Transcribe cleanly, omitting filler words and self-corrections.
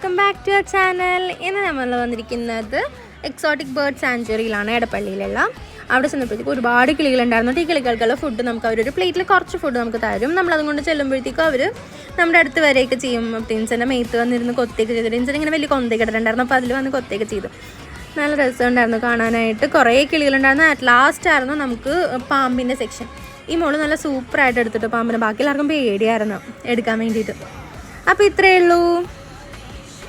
Welcome back to our channel. ഇന്ന് നമ്മൾ വന്നിരിക്കുന്നത് എക്സോട്ടിക് ബേർഡ് സാങ്ച്വറിയിലാണ്, എടപ്പള്ളിയിലുള്ള. അവിടെ ചെന്നപ്പോഴത്തേക്ക് ഒരുപാട് കിളികളുണ്ടായിരുന്നു. ഈ കിളികൾക്കുള്ള ഫുഡ് നമുക്ക് അവരൊരു പ്ലേറ്റിൽ കുറച്ച് ഫുഡ് നമുക്ക് തരും. നമ്മളതുകൊണ്ട് ചെല്ലുമ്പോഴത്തേക്കും അവർ നമ്മുടെ അടുത്ത് വരെയൊക്കെ ചെയ്യും. പ്രിൻസിൻ്റെ മേത്ത് വന്നിരുന്ന് കൊത്തേക്ക് ചെയ്തു. പ്രിൻസിന് ഇങ്ങനെ വലിയ കൊന്തയൊക്കെ ഇട്ടിട്ടുണ്ടായിരുന്നു, അപ്പോൾ അതിൽ വന്ന് കൊത്തേക്ക് ചെയ്തു. നല്ല രസമുണ്ടായിരുന്നു കാണാനായിട്ട്. കുറേ കിളികളുണ്ടായിരുന്നു. അറ്റ് ലാസ്റ്റ് ആയിരുന്നു നമുക്ക് പാമ്പിൻ്റെ സെക്ഷൻ. ഈ മോള് നല്ല സൂപ്പറായിട്ട് എടുത്തിട്ട് പാമ്പിനെ. ബാക്കി എല്ലാവർക്കും പേടിയായിരുന്നു എടുക്കാൻ വേണ്ടിയിട്ട്. അപ്പോൾ ഇത്രയേ ഉള്ളൂ.